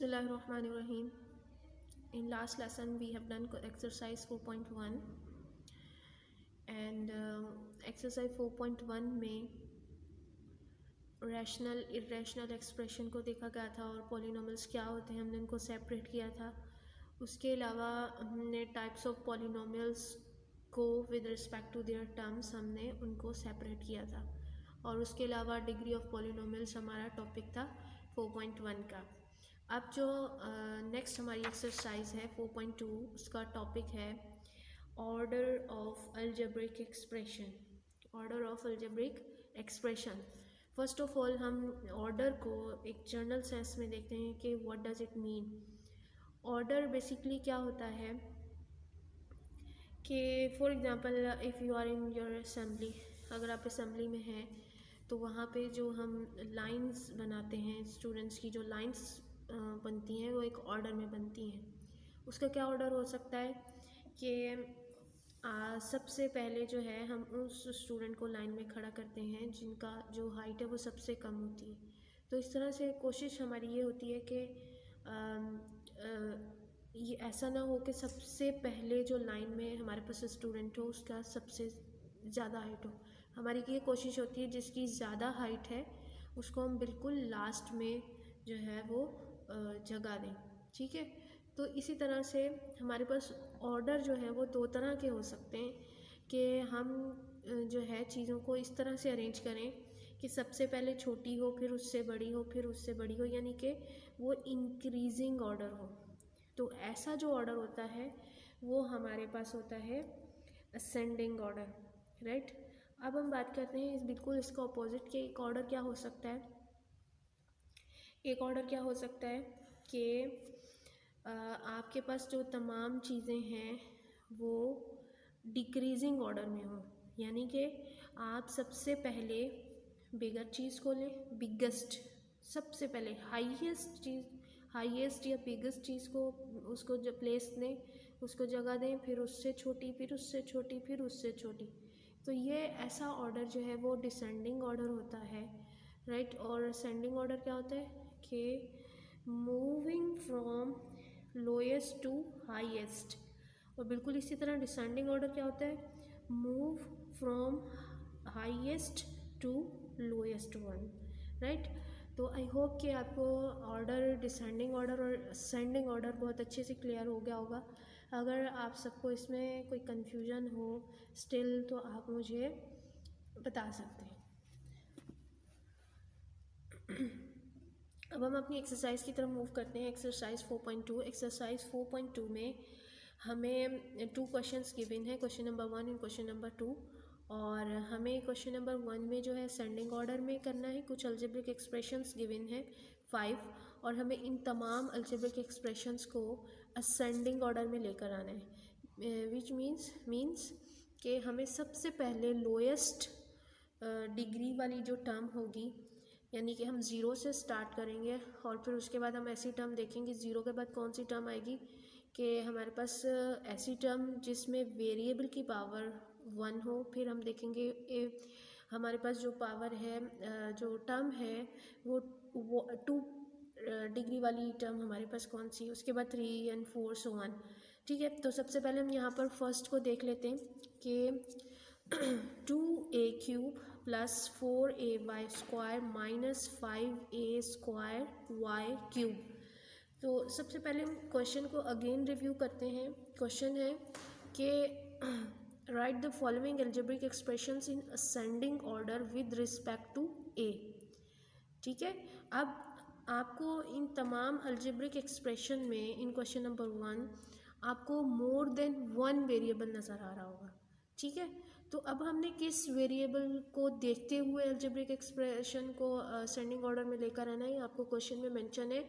Bismillahirrahmanirrahim. In last lesson we have done exercise 4.1 and exercise 4.1 में rational irrational expression को देखा गया था और पॉलिनोमियल्स क्या होते हैं हमने उनको सेपरेट किया था। उसके अलावा हमने टाइप्स ऑफ पॉलिनोमियल्स को with respect to their terms हमने उनको सेपरेट किया था और उसके अलावा डिग्री ऑफ पॉलिनोमियल्स हमारा टॉपिक था 4.1 का। अब जो नेक्स्ट हमारी एक्सरसाइज है 4.2 उसका टॉपिक है order of algebraic expression. Order of algebraic expression. First of all हम ऑर्डर को एक जनरल सेंस में देखते हैं कि what does it mean. Order basically क्या होता है कि for example if you are in your assembly, अगर आप असेंबली में हैं तो वहाँ पे जो हम लाइंस बनाते हैं, स्टूडेंट्स की जो लाइंस बनती हैं वो एक ऑर्डर में बनती हैं। उसका क्या ऑर्डर हो सकता है कि सबसे पहले जो है हम उस स्टूडेंट को लाइन में खड़ा करते हैं जिनका जो हाइट है वो सबसे कम होती है। तो इस तरह से कोशिश हमारी ये होती है कि ये ऐसा ना हो कि सबसे पहले जो लाइन में हमारे पास स्टूडेंट हो उसका सबसे ज़्यादा हाइट हो। हमारी ये कोशिश होती है जिसकी ज़्यादा हाइट है उसको हम बिल्कुल लास्ट में जो है वो जगह दें। ठीक है, तो इसी तरह से हमारे पास ऑर्डर जो है वो दो तरह के हो सकते हैं कि हम जो है चीज़ों को इस तरह से अरेंज करें कि सबसे पहले छोटी हो, फिर उससे बड़ी हो, फिर उससे बड़ी हो, यानी कि वो इंक्रीजिंग ऑर्डर हो। तो ऐसा जो ऑर्डर होता है वो हमारे पास होता है असेंडिंग ऑर्डर, राइट। अब हम बात करते हैं बिल्कुल इसका अपोजिट कि एक ऑर्डर क्या हो सकता है। एक ऑर्डर क्या हो सकता है कि आपके पास जो तमाम चीज़ें हैं वो डिक्रीजिंग ऑर्डर में हो, यानी कि आप सबसे पहले बिगर चीज़ को लें, बिगेस्ट सबसे पहले हाईएस्ट या बिगेस्ट चीज़ को उसको जब प्लेस दें, उसको जगह दें, फिर उससे छोटी, फिर उससे छोटी, फिर उससे छोटी। तो ये ऐसा ऑर्डर जो है वो डिसेंडिंग ऑर्डर होता है, राइट। और असेंडिंग ऑर्डर क्या होता है कि moving from lowest to highest. और बिल्कुल इसी तरह डिसेंडिंग ऑर्डर क्या होता है, move from highest to lowest one, right. तो आई होप कि आपको ऑर्डर, डिसेंडिंग ऑर्डर और असेंडिंग ऑर्डर बहुत अच्छे से क्लियर हो गया होगा। अगर आप सबको इसमें कोई कन्फ्यूजन हो स्टिल तो आप मुझे बता सकते हैं। अब हम अपनी एक्सरसाइज की तरफ मूव करते हैं। एक्सरसाइज 4.2। एक्सरसाइज 4.2 में हमें 2 क्वेश्चंस गिवन है, question number 1 and question number 2। और हमें क्वेश्चन नंबर 1 में जो है असेंडिंग ऑर्डर में करना है। कुछ अलजेब्रिक एक्सप्रेशंस गिवन है 5 और हमें इन तमाम अलजेब्रिक एक्सप्रेशंस को असेंडिंग ऑर्डर में लेकर आना है, विच मीन्स कि हमें सबसे पहले लोएस्ट डिग्री वाली जो टर्म होगी, यानी कि हम ज़ीरो से स्टार्ट करेंगे और फिर उसके बाद हम ऐसी टर्म देखेंगे ज़ीरो के बाद कौन सी टर्म आएगी कि हमारे पास ऐसी टर्म जिसमें वेरिएबल की पावर 1 हो। फिर हम देखेंगे हमारे पास जो पावर है, जो टर्म है वो 2 डिग्री वाली टर्म हमारे पास कौन सी, उसके बाद 3 and 4 so on। ठीक है, तो सबसे पहले हम यहाँ पर फर्स्ट को देख लेते हैं कि 2a³ plus 4ay square minus 5a square y³। तो सबसे पहले हम क्वेश्चन को अगेन रिव्यू करते हैं। क्वेश्चन है कि write the following algebraic expressions in ascending order with respect to a। ठीक है, अब आपको इन तमाम अलजेब्रिक एक्सप्रेशन में इन क्वेश्चन नंबर 1 आपको मोर देन 1 वेरिएबल नज़र आ रहा होगा। ठीक है, तो अब हमने किस वेरिएबल को देखते हुए अलजेब्रिक एक्सप्रेशन को असेंडिंग ऑर्डर में लेकर आना है, आपको क्वेश्चन में मेंशन है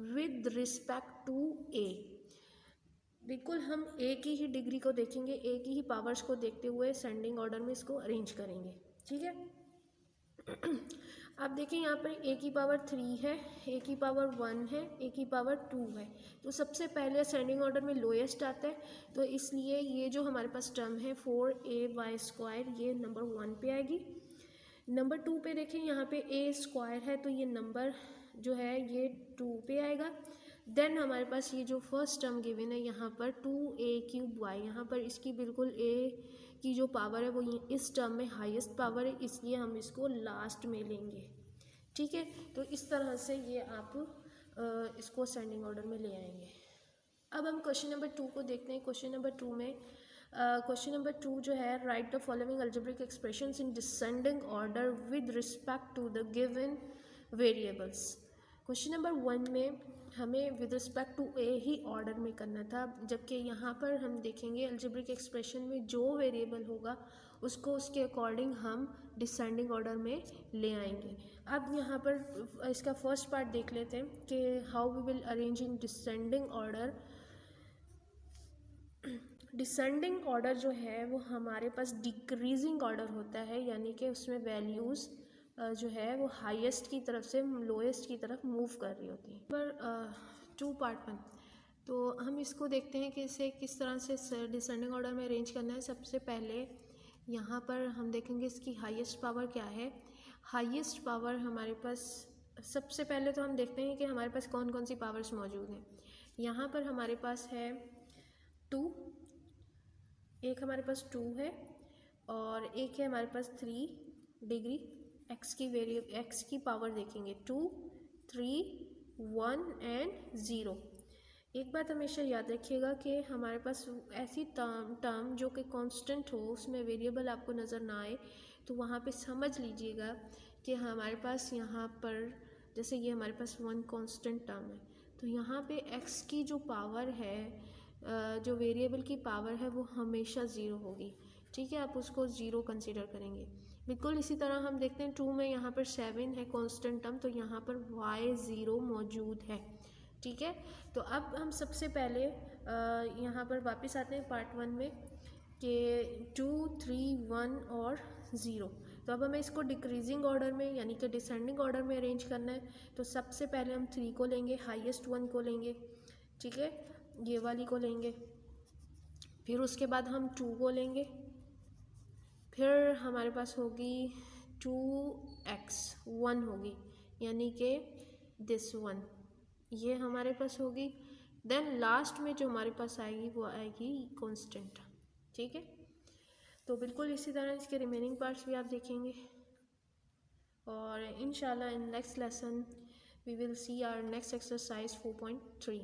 विद रिस्पेक्ट टू a। बिल्कुल हम a की ही डिग्री को देखेंगे, a की ही पावर्स को देखते हुए असेंडिंग ऑर्डर में इसको अरेंज करेंगे। ठीक है, आप देखें यहाँ पर a की पावर 3 है, a की पावर 1 है, a की पावर 2 है। तो सबसे पहले असेंडिंग ऑर्डर में लोएस्ट आता है, तो इसलिए ये जो हमारे पास टर्म है 4ay स्क्वायर ये नंबर 1 पे आएगी। नंबर 2 पे देखें यहाँ पे a स्क्वायर है तो ये नंबर जो है ये 2 पे आएगा। देन हमारे पास ये जो फर्स्ट टर्म गिवन है यहाँ पर 2a³ यहाँ पर इसकी बिल्कुल a की जो पावर है वो इस टर्म में हाईएस्ट पावर है, इसलिए हम इसको लास्ट में लेंगे। ठीक है, तो इस तरह से ये आप इसको असेंडिंग ऑर्डर में ले आएंगे। अब हम क्वेश्चन नंबर 2 को देखते हैं। क्वेश्चन नंबर 2 में क्वेश्चन नंबर 2 जो है, write the following algebraic expressions in descending order with respect to the given variables. Question number 1 में हमें विद रिस्पेक्ट टू ए ही ऑर्डर में करना था, जबकि यहाँ पर हम देखेंगे अलजेब्रिक एक्सप्रेशन में जो वेरिएबल होगा उसको उसके अकॉर्डिंग हम डिसेंडिंग ऑर्डर में ले आएंगे। अब यहाँ पर इसका फर्स्ट पार्ट देख लेते हैं कि how we will arrange in descending order. Descending order जो है वो हमारे पास डिक्रीजिंग ऑर्डर होता है, यानी कि उसमें वैल्यूज़ जो है वो हाईएस्ट की तरफ से लोएस्ट की तरफ मूव कर रही होती है। पर 2 पार्ट 1, तो हम इसको देखते हैं कि इसे किस तरह से डिसेंडिंग ऑर्डर में अरेंज करना है। सबसे पहले यहाँ पर हम देखेंगे इसकी हाईएस्ट पावर क्या है। हाईएस्ट पावर हमारे पास, सबसे पहले तो हम देखते हैं कि हमारे पास कौन कौन सी पावर्स मौजूद हैं। यहाँ पर हमारे पास है 2, एक हमारे पास 2 है और एक है हमारे पास 3 डिग्री। एक्स की पावर देखेंगे 2, 3, 1 एंड 0। एक बात हमेशा याद रखिएगा कि हमारे पास ऐसी टर्म जो कि कांस्टेंट हो, उसमें वेरिएबल आपको नज़र ना आए, तो वहाँ पे समझ लीजिएगा कि हमारे पास यहाँ पर जैसे ये हमारे पास 1 कांस्टेंट टर्म है, तो यहाँ पे x की जो पावर है, जो वेरिएबल की पावर है वो हमेशा 0 होगी। ठीक है, आप उसको 0 कंसीडर करेंगे। बिल्कुल इसी तरह हम देखते हैं 2 में यहाँ पर 7 है कांस्टेंट टर्म, तो यहाँ पर y0 मौजूद है। ठीक है, तो अब हम सबसे पहले यहाँ पर वापस आते हैं पार्ट 1 में कि 2, 3, 1 और 0। तो अब हमें इसको डिक्रीजिंग ऑर्डर में यानी कि डिसेंडिंग ऑर्डर में अरेंज करना है। तो सबसे पहले हम 3 को लेंगे, हाईएस्ट 1 को लेंगे। ठीक है, ये वाली को लेंगे, फिर उसके बाद हम 2 को लेंगे, फिर हमारे पास होगी 2x 1 होगी, यानी कि दिस 1 ये हमारे पास होगी। देन लास्ट में जो हमारे पास आएगी वो आएगी कांस्टेंट। ठीक है, तो बिल्कुल इसी तरह इसके रिमेनिंग पार्ट्स भी आप देखेंगे और इंशाल्लाह in next lesson we will see our next exercise 4.3।